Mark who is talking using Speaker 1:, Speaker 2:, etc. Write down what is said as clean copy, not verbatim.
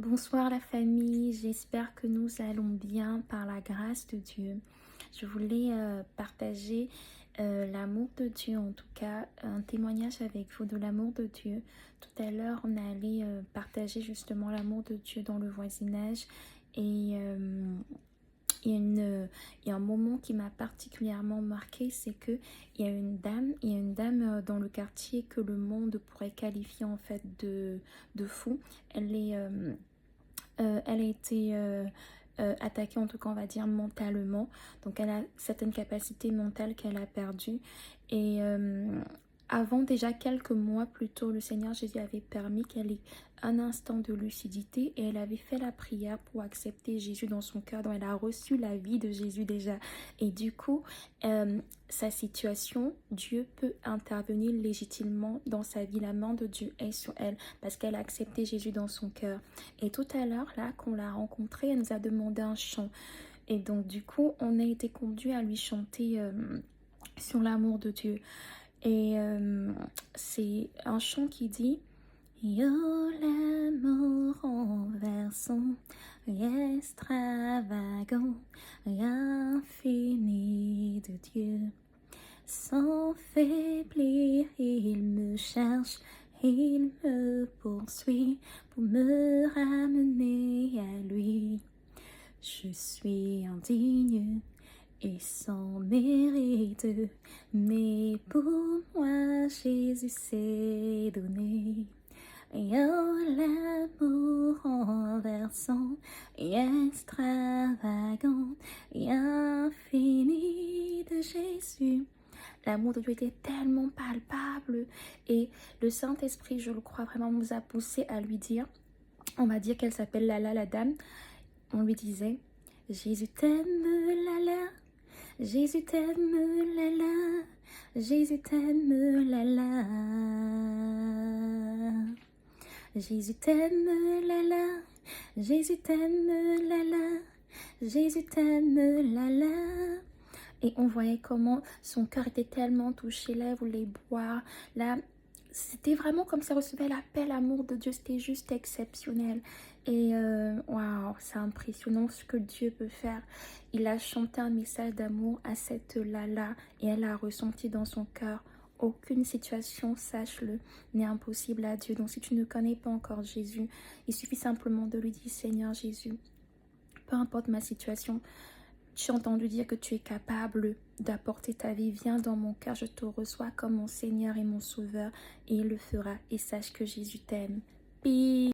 Speaker 1: Bonsoir la famille, j'espère que nous allons bien par la grâce de Dieu. Je voulais partager l'amour de Dieu, en tout cas un témoignage avec vous de l'amour de Dieu. Tout à l'heure, on allait partager justement l'amour de Dieu dans le voisinage et il y a un moment qui m'a particulièrement marqué, c'est que il y a une dame dans le quartier que le monde pourrait qualifier en fait de fou. Elle a été attaquée, en tout cas on va dire mentalement, donc elle a certaines capacités mentales qu'elle a perdues et avant déjà quelques mois plus tôt, le Seigneur Jésus avait permis qu'elle ait un instant de lucidité et elle avait fait la prière pour accepter Jésus dans son cœur, donc elle a reçu la vie de Jésus déjà et du coup sa situation, Dieu peut intervenir légitimement dans sa vie, la main de Dieu est sur elle parce qu'elle a accepté Jésus dans son cœur. Et tout à l'heure, là, qu'on l'a rencontrée, elle nous a demandé un chant. Et donc, du coup, on a été conduit à lui chanter sur l'amour de Dieu. Et c'est un chant qui dit Yo l'amour renversant, extravagant, infini de Dieu. Sans faiblir, il me cherche, il me poursuit pour me ramener à lui. Je suis indigne et sans mérite, mais pour moi Jésus s'est donné. Oh, l'amour renversant et extravagant et infini de Jésus. L'amour de Dieu était tellement palpable et le Saint-Esprit, je le crois vraiment, nous a poussé à lui dire, on va dire qu'elle s'appelle Lala la dame, on lui disait Jésus t'aime Lala, Jésus t'aime Lala, Jésus t'aime Lala, Jésus t'aime Lala, Jésus t'aime Lala, Jésus t'aime Lala. Et on voyait comment son cœur était tellement touché, là, elle voulait boire. Là, c'était vraiment comme ça recevait l'appel amour de Dieu. C'était juste exceptionnel. Et waouh, c'est impressionnant ce que Dieu peut faire. Il a chanté un message d'amour à cette Lala et elle a ressenti dans son cœur. Aucune situation, sache-le, n'est impossible à Dieu. Donc si tu ne connais pas encore Jésus, il suffit simplement de lui dire Seigneur Jésus, peu importe ma situation, j'ai entendu dire que tu es capable d'apporter ta vie. Viens dans mon cœur, je te reçois comme mon Seigneur et mon Sauveur. Et il le fera. Et sache que Jésus t'aime. Peace.